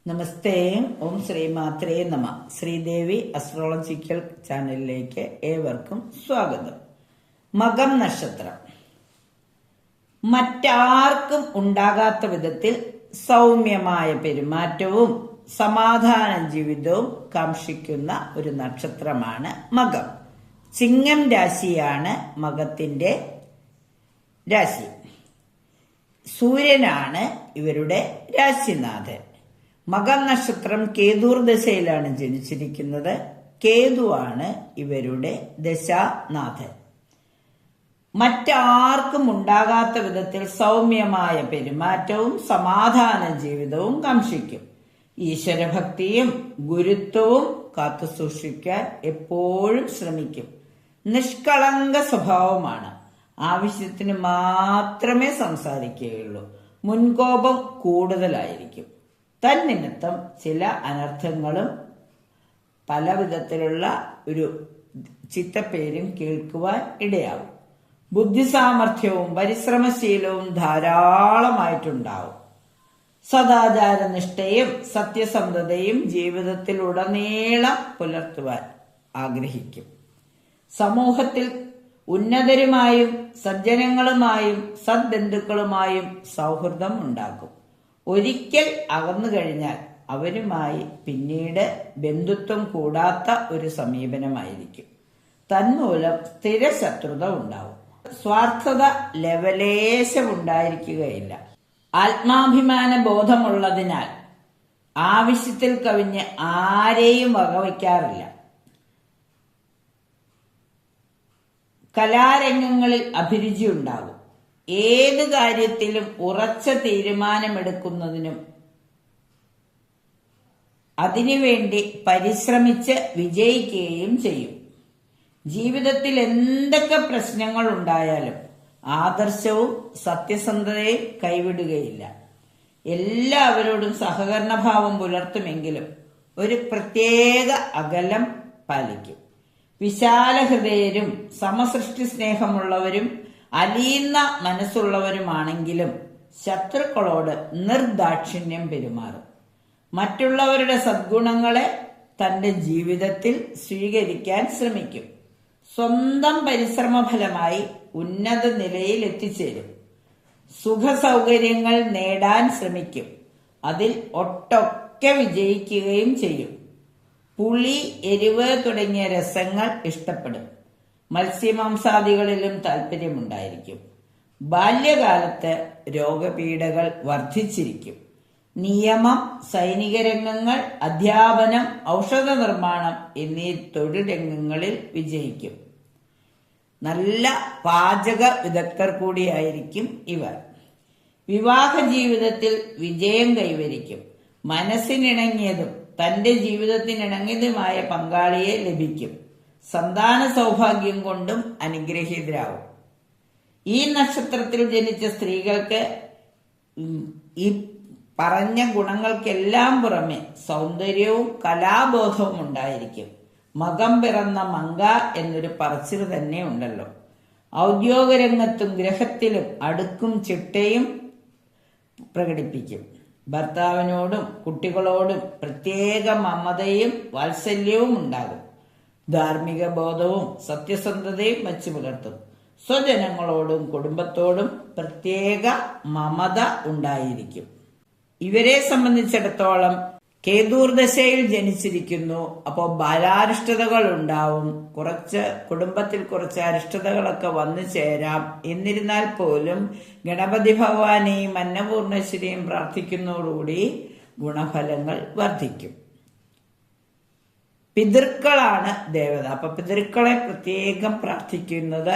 നമസ്തേ. ഓം ശ്രീ മാത്രേ നമ. ശ്രീദേവി അസ്ട്രോളജിക്കൽ ചാനലിലേക്ക് ഏവർക്കും സ്വാഗതം. മകം നക്ഷത്രം മറ്റാർക്കും ഉണ്ടാകാത്ത വിധത്തിൽ സൗമ്യമായ പെരുമാറ്റവും സമാധാന ജീവിതവും കാംക്ഷിക്കുന്ന ഒരു നക്ഷത്രമാണ് മകം. ചിങ്ങം രാശിയാണ് മകത്തിന്റെ രാശി. സൂര്യനാണ് ഇവരുടെ രാശിനാഥൻ. മകം നക്ഷത്രം കേതൂർ ദശയിലാണ് ജനിച്ചിരിക്കുന്നത്. കേതുവാണ് ഇവരുടെ ദശാനാഥൻ. മറ്റാർക്കും ഉണ്ടാകാത്ത വിധത്തിൽ സൗമ്യമായ പെരുമാറ്റവും സമാധാന ജീവിതവും കാംക്ഷിക്കും. ഈശ്വരഭക്തിയും ഗുരുത്വവും കാത്തുസൂക്ഷിക്കാൻ എപ്പോഴും ശ്രമിക്കും. നിഷ്കളങ്ക സ്വഭാവമാണ്. ആവശ്യത്തിന് മാത്രമേ സംസാരിക്കുകയുള്ളൂ. മുൻകോപം കൂടുതലായിരിക്കും. തന്നിമിത്തം ചില അനർത്ഥങ്ങളും പല വിധത്തിലുള്ള ഒരു ചിത്തപ്പേരും കേൾക്കുവാൻ ഇടയാവും. ബുദ്ധിസാമർഥ്യവും പരിശ്രമശീലവും ധാരാളമായിട്ടുണ്ടാവും. സദാചാരനിഷ്ഠയും സത്യസന്ധതയും ജീവിതത്തിലുടനീളം പുലർത്തുവാൻ ആഗ്രഹിക്കും. സമൂഹത്തിൽ ഉന്നതരുമായും സജ്ജനങ്ങളുമായും സദ്ബന്ധുക്കളുമായും സൗഹൃദം ഉണ്ടാക്കും. ഒരിക്കൽ അകന്നു കഴിഞ്ഞാൽ അവരുമായി പിന്നീട് ബന്ധുത്വം കൂടാത്ത ഒരു സമീപനമായിരിക്കും. തന്മൂലം സ്ഥിര ശത്രുത ഉണ്ടാവും. സ്വാർത്ഥത ലവലേശം ഉണ്ടായിരിക്കുകയില്ല. ആത്മാഭിമാന ബോധമുള്ളതിനാൽ ആവശ്യത്തിൽ കവിഞ്ഞ് ആരെയും വകവയ്ക്കാറില്ല. കലാരംഗങ്ങളിൽ അഭിരുചി ഉണ്ടാകും. ഏത് കാര്യത്തിലും ഉറച്ച തീരുമാനമെടുക്കുന്നതിനും അതിനുവേണ്ടി പരിശ്രമിച്ച് വിജയിക്കുകയും ചെയ്യും. ജീവിതത്തിൽ എന്തൊക്കെ പ്രശ്നങ്ങൾ ഉണ്ടായാലും ആദർശവും സത്യസന്ധതയും കൈവിടുകയില്ല. എല്ലാവരോടും സഹകരണഭാവം പുലർത്തുമെങ്കിലും ഒരു പ്രത്യേക അകലം പാലിക്കും. വിശാല ഹൃദയരും സമസൃഷ്ടി സ്നേഹമുള്ളവരും അലീന്ന മനസ്സുള്ളവരുമാണെങ്കിലും ശത്രുക്കളോട് നിർദാക്ഷിണ്യം പെരുമാറും. മറ്റുള്ളവരുടെ സദ്ഗുണങ്ങളെ തന്റെ ജീവിതത്തിൽ സ്വീകരിക്കാൻ ശ്രമിക്കും. സ്വന്തം പരിശ്രമഫലമായി ഉന്നത നിലയിൽ എത്തിച്ചേരും. സുഖസൗകര്യങ്ങൾ നേടാൻ ശ്രമിക്കും. അതിൽ ഒട്ടൊക്കെ വിജയിക്കുകയും ചെയ്യും. പുളി, എരിവ് തുടങ്ങിയ രസങ്ങൾ ഇഷ്ടപ്പെടും. മത്സ്യമാംസാദികളിലും താല്പര്യമുണ്ടായിരിക്കും. ബാല്യകാലത്ത് രോഗപീഠകൾ വർദ്ധിച്ചിരിക്കും. നിയമം, സൈനിക രംഗങ്ങൾ, അധ്യാപനം, ഔഷധ നിർമ്മാണം എന്നീ തൊഴിൽ രംഗങ്ങളിൽ വിജയിക്കും. നല്ല പാചക വിദഗ്ധർ കൂടിയായിരിക്കും ഇവർ. വിവാഹ ജീവിതത്തിൽ വിജയം കൈവരിക്കും. മനസ്സിനിണങ്ങിയതും തന്റെ ജീവിതത്തിനിണങ്ങിയതുമായ പങ്കാളിയെ ലഭിക്കും. സന്താന സൗഭാഗ്യം കൊണ്ടും അനുഗ്രഹീതരാകും. ഈ നക്ഷത്രത്തിൽ ജനിച്ച സ്ത്രീകൾക്ക് ഈ പറഞ്ഞ ഗുണങ്ങൾക്കെല്ലാം പുറമെ സൗന്ദര്യവും കലാബോധവും ഉണ്ടായിരിക്കും. മകം പിറന്ന മങ്ക എന്നൊരു പറച്ചിൽ തന്നെ ഉണ്ടല്ലോ. ഔദ്യോഗിക രംഗത്തും ഗ്രഹത്തിലും അടുക്കും ചിട്ടയും പ്രകടിപ്പിക്കും. ഭർത്താവിനോടും കുട്ടികളോടും പ്രത്യേക മമതയും വാത്സല്യവും ഉണ്ടാകും. ധാർമ്മിക ബോധവും സത്യസന്ധതയും വച്ചു പുലർത്തും. സ്വജനങ്ങളോടും കുടുംബത്തോടും പ്രത്യേക മമത ഉണ്ടായിരിക്കും. ഇവരെ സംബന്ധിച്ചിടത്തോളം കേതൂർ ദശയിൽ ജനിച്ചിരിക്കുന്നു. അപ്പോൾ ബാലാരിഷ്ടതകൾ ഉണ്ടാവും. കുടുംബത്തിൽ കുറച്ച് അരിഷ്ടതകളൊക്കെ വന്നു ചേരാം. എന്നിരുന്നാൽ പോലും ഗണപതി ഭഗവാനെയും അന്നപൂർണേശ്വരിയും പ്രാർത്ഥിക്കുന്നതോടുകൂടി ഗുണഫലങ്ങൾ വർദ്ധിക്കും. പിതൃക്കളാണ് ദേവത. അപ്പൊ പിതൃക്കളെ പ്രത്യേകം പ്രാർത്ഥിക്കുന്നത്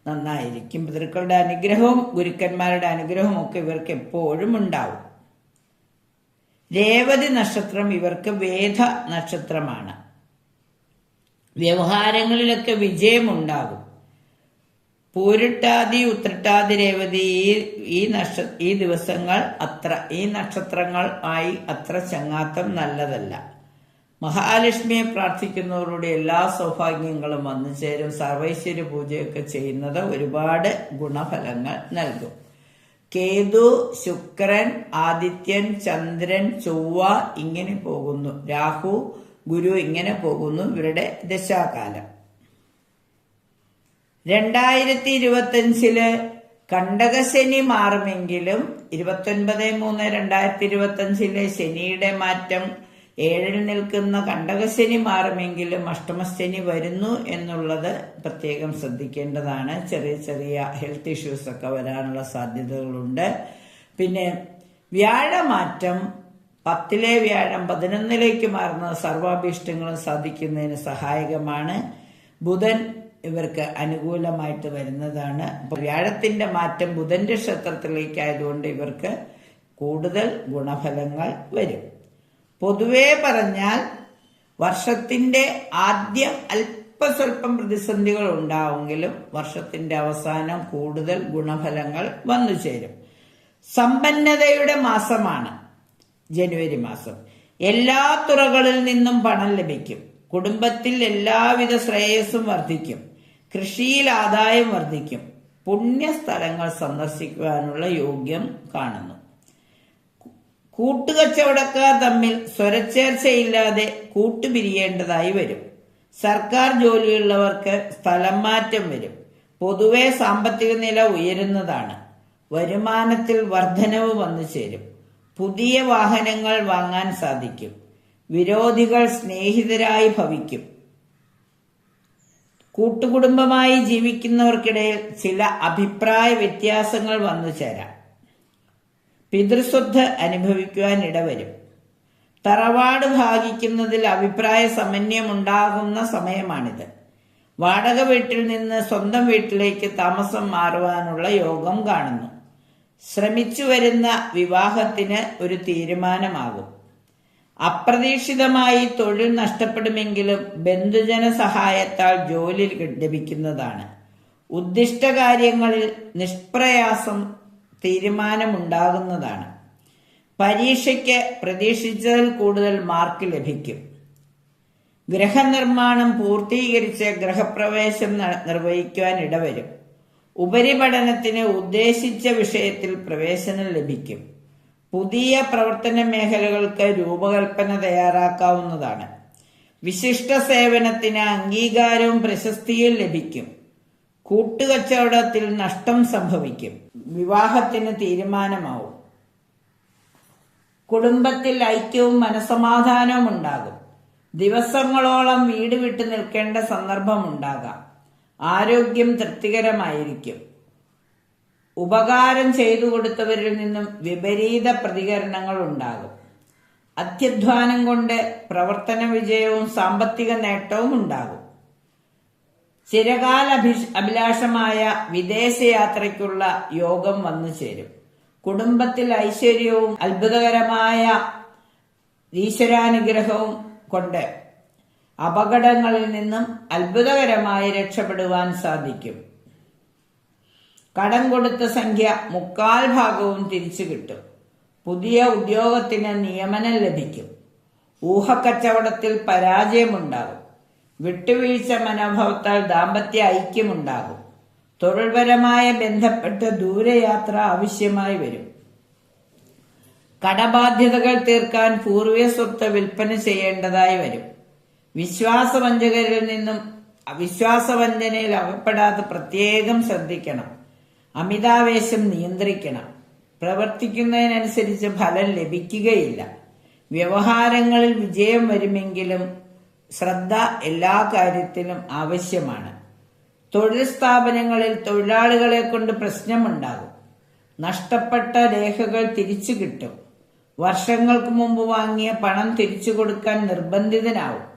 നന്നായിരിക്കും. പിതൃക്കളുടെ അനുഗ്രഹവും ഗുരുക്കന്മാരുടെ അനുഗ്രഹവും ഒക്കെ ഇവർക്ക് എപ്പോഴും ഉണ്ടാവും. രേവതി നക്ഷത്രം ഇവർക്ക് വേദ നക്ഷത്രമാണ്. വ്യവഹാരങ്ങളിലൊക്കെ വിജയമുണ്ടാകും. പൂരിട്ടാതി, ഉത്രട്ടാതി, രേവതി ഈ ദിവസങ്ങൾ ഈ നക്ഷത്രങ്ങൾ ആയി അത്ര ചങ്ങാത്തം നല്ലതല്ല. മഹാലക്ഷ്മിയെ പ്രാർത്ഥിക്കുന്നവരുടെ എല്ലാ സൗഭാഗ്യങ്ങളും വന്നു ചേരും. സർവൈശ്വര്യ പൂജയൊക്കെ ചെയ്യുന്നത് ഒരുപാട് ഗുണഫലങ്ങൾ നൽകും. കേതു, ശുക്രൻ, ആദിത്യൻ, ചന്ദ്രൻ, ചൊവ്വ ഇങ്ങനെ പോകുന്നു. രാഹു, ഗുരു ഇങ്ങനെ പോകുന്നു ഇവരുടെ ദശാകാലം. 2025 കണ്ടകശനി മാറുമെങ്കിലും 29/3/2025 ശനിയുടെ മാറ്റം 7 നിൽക്കുന്ന കണ്ടകശനി മാറുമെങ്കിലും അഷ്ടമശനി വരുന്നു എന്നുള്ളത് പ്രത്യേകം ശ്രദ്ധിക്കേണ്ടതാണ്. ചെറിയ ചെറിയ ഹെൽത്ത് ഇഷ്യൂസ് ഒക്കെ വരാനുള്ള സാധ്യതകളുണ്ട്. പിന്നെ വ്യാഴമാറ്റം 10ലെ വ്യാഴം 11ലേക്ക് മാറുന്നത് സർവാഭീഷ്ടങ്ങളും സാധിക്കുന്നതിന് സഹായകമാണ്. ബുധൻ ഇവർക്ക് അനുകൂലമായിട്ട് വരുന്നതാണ്. വ്യാഴത്തിന്റെ മാറ്റം ബുധന്റെ ക്ഷേത്രത്തിലേക്കായതുകൊണ്ട് ഇവർക്ക് കൂടുതൽ ഗുണഫലങ്ങൾ വരും. പൊതുവെ പറഞ്ഞാൽ വർഷത്തിന്റെ ആദ്യം അല്പസ്വല്പം പ്രതിസന്ധികൾ ഉണ്ടാവുമെങ്കിലും വർഷത്തിന്റെ അവസാനം കൂടുതൽ ഗുണഫലങ്ങൾ വന്നു ചേരും. സമ്പന്നതയുടെ മാസമാണ് ജനുവരി മാസം. എല്ലാ തുറകളിൽ നിന്നും പണം ലഭിക്കും. കുടുംബത്തിൽ എല്ലാവിധ ശ്രേയസ്സും വർദ്ധിക്കും. കൃഷിയിൽ ആദായം വർദ്ധിക്കും. പുണ്യസ്ഥലങ്ങൾ സന്ദർശിക്കുവാനുള്ള യോഗ്യം കാണുന്നു. കൂട്ടുകച്ചവടക്കാർ തമ്മിൽ സ്വരച്ചേർച്ചയില്ലാതെ കൂട്ടുപിരിയേണ്ടതായി വരും. സർക്കാർ ജോലിയുള്ളവർക്ക് സ്ഥലം മാറ്റം വരും. പൊതുവെ സാമ്പത്തിക നില ഉയരുന്നതാണ്. വരുമാനത്തിൽ വർധനവ് വന്നു ചേരും. പുതിയ വാഹനങ്ങൾ വാങ്ങാൻ സാധിക്കും. വിരോധികൾ സ്നേഹിതരായി ഭവിക്കും. കൂട്ടുകുടുംബമായി ജീവിക്കുന്നവർക്കിടയിൽ ചില അഭിപ്രായ വ്യത്യാസങ്ങൾ വന്നു ചേരാം. പിതൃസ്വത്ത് അനുഭവിക്കുവാൻ ഇടവരും. തറവാട് ഭാഗിക്കുന്നതിൽ അഭിപ്രായ സമന്വയമുണ്ടാകുന്ന സമയമാണിത്. വാടക വീട്ടിൽ നിന്ന് സ്വന്തം വീട്ടിലേക്ക് താമസം മാറുവാനുള്ള യോഗം കാണുന്നു. ശ്രമിച്ചു വരുന്ന വിവാഹത്തിന് ഒരു തീരുമാനമാകും. അപ്രതീക്ഷിതമായി തൊഴിൽ നഷ്ടപ്പെടുമെങ്കിലും ബന്ധുജന സഹായത്താൽ ജോലി ലഭിക്കുന്നതാണ്. ഉദ്ദിഷ്ട കാര്യങ്ങളിൽ നിഷ്പ്രയാസം തീരുമാനമുണ്ടാകുന്നതാണ്. പരീക്ഷയ്ക്ക് പ്രതീക്ഷിച്ചതിൽ കൂടുതൽ മാർക്ക് ലഭിക്കും. ഗൃഹനിർമ്മാണം പൂർത്തീകരിച്ച് ഗൃഹപ്രവേശം നിർവഹിക്കുവാൻ ഇടവരും. ഉപരിപഠനത്തിന് ഉദ്ദേശിച്ച വിഷയത്തിൽ പ്രവേശനം ലഭിക്കും. പുതിയ പ്രവർത്തന മേഖലകൾക്ക് രൂപകൽപ്പന തയ്യാറാക്കാവുന്നതാണ്. വിശിഷ്ട സേവനത്തിന് അംഗീകാരവും പ്രശസ്തിയും ലഭിക്കും. കൂട്ടുകച്ചവടത്തിൽ നഷ്ടം സംഭവിക്കും. വിവാഹത്തിന് തീരുമാനമാവും. കുടുംബത്തിൽ ഐക്യവും മനസമാധാനവും ഉണ്ടാകും. ദിവസങ്ങളോളം വീട് വിട്ടു നിൽക്കേണ്ട സന്ദർഭമുണ്ടാകാം. ആരോഗ്യം തൃപ്തികരമായിരിക്കും. ഉപകാരം ചെയ്തു കൊടുത്തവരിൽ നിന്നും വിപരീത പ്രതികരണങ്ങൾ ഉണ്ടാകും. അത്യധ്വാനം കൊണ്ട് പ്രവർത്തന വിജയവും സാമ്പത്തിക നേട്ടവും ഉണ്ടാകും. ചിരകാല അഭിലാഷമായ വിദേശയാത്രയ്ക്കുള്ള യോഗം വന്നു ചേരും. കുടുംബത്തിൽ ഐശ്വര്യവും അത്ഭുതകരമായ ഈശ്വരാനുഗ്രഹവും കൊണ്ട് അപകടങ്ങളിൽ നിന്നും അത്ഭുതകരമായി രക്ഷപ്പെടുവാൻ സാധിക്കും. കടം കൊടുത്ത സംഖ്യ 3/4 തിരിച്ചു കിട്ടും. പുതിയ ഉദ്യോഗത്തിന് നിയമനം ലഭിക്കും. ഊഹക്കച്ചവടത്തിൽ പരാജയമുണ്ടാകും. വിട്ടുവീഴ്ച മനോഭാവത്താൽ ദാമ്പത്യ ഐക്യമുണ്ടാകും. തൊഴിൽപരമായ ബന്ധപ്പെട്ട ദൂരയാത്ര ആവശ്യമായി വരും. കടബാധ്യതകൾ തീർക്കാൻ പൂർവ്വ സ്വത്ത് വിൽപ്പന ചെയ്യേണ്ടതായി വരും. വിശ്വാസവഞ്ചകരിൽ നിന്നും വിശ്വാസവഞ്ചനയിൽ അകപ്പെടാതെ പ്രത്യേകം ശ്രദ്ധിക്കണം. അമിതാവേശം നിയന്ത്രിക്കണം. പ്രവർത്തിക്കുന്നതിനനുസരിച്ച് ഫലം ലഭിക്കുകയില്ല. വ്യവഹാരങ്ങളിൽ വിജയം വരുമെങ്കിലും ശ്രദ്ധ എല്ലാ കാര്യത്തിലും ആവശ്യമാണ്. തൊഴിൽ സ്ഥാപനങ്ങളിൽ തൊഴിലാളികളെ കൊണ്ട് പ്രശ്നമുണ്ടാകും. നഷ്ടപ്പെട്ട രേഖകൾ തിരിച്ചു കിട്ടും. വർഷങ്ങൾക്ക് മുമ്പ് വാങ്ങിയ പണം തിരിച്ചു കൊടുക്കാൻ നിർബന്ധിതനാവും.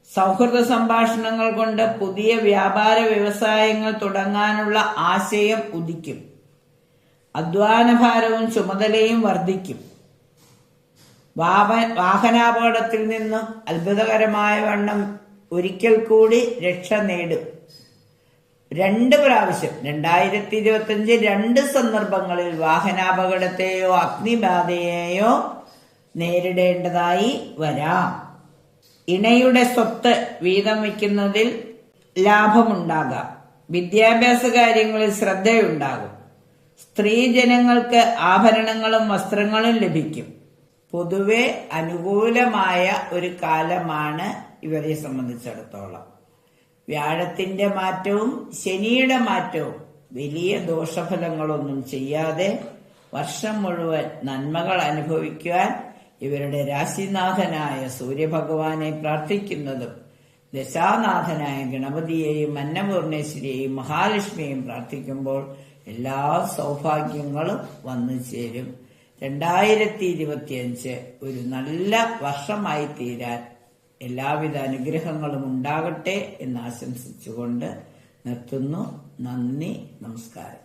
സൗഹൃദ സംഭാഷണങ്ങൾ കൊണ്ട് പുതിയ വ്യാപാര വ്യവസായങ്ങൾ തുടങ്ങാനുള്ള ആശയം ഉദിക്കും. അധ്വാനഭാരവും ചുമതലയും വർദ്ധിക്കും. വാഹനാപകടത്തിൽ നിന്നും അത്ഭുതകരമായ വണ്ണം ഒരിക്കൽ കൂടി രക്ഷ നേടും. 2 പ്രാവശ്യം 2025 2 സന്ദർഭങ്ങളിൽ വാഹനാപകടത്തെയോ അഗ്നിബാധയെയോ നേരിടേണ്ടതായി വരാം. ഇണയുടെ സ്വത്ത് വീതം വയ്ക്കുന്നതിൽ ലാഭമുണ്ടാകാം. വിദ്യാഭ്യാസ കാര്യങ്ങളിൽ ശ്രദ്ധയുണ്ടാകും. സ്ത്രീജനങ്ങൾക്ക് ആഭരണങ്ങളും വസ്ത്രങ്ങളും ലഭിക്കും. പൊതുവെ അനുകൂലമായ ഒരു കാലമാണ് ഇവരെ സംബന്ധിച്ചിടത്തോളം. വ്യാഴത്തിന്റെ മാറ്റവും ശനിയുടെ മാറ്റവും വലിയ ദോഷഫലങ്ങളൊന്നും ചെയ്യാതെ വർഷം മുഴുവൻ നന്മകൾ അനുഭവിക്കുവാൻ ഇവരുടെ രാശിനാഥനായ സൂര്യഭഗവാനെ പ്രാർത്ഥിക്കുന്നതും ദശാനാഥനായ ഗണപതിയെയും അന്നപൂർണേശ്വരിയെയും മഹാലക്ഷ്മിയെയും പ്രാർത്ഥിക്കുമ്പോൾ എല്ലാ സൗഭാഗ്യങ്ങളും വന്നു ചേരും. 2025 ഒരു നല്ല വർഷമായി തീരാൻ എല്ലാവിധ അനുഗ്രഹങ്ങളും ഉണ്ടാകട്ടെ എന്ന് ആശംസിച്ചുകൊണ്ട് നിർത്തുന്നു. നന്ദി, നമസ്കാരം.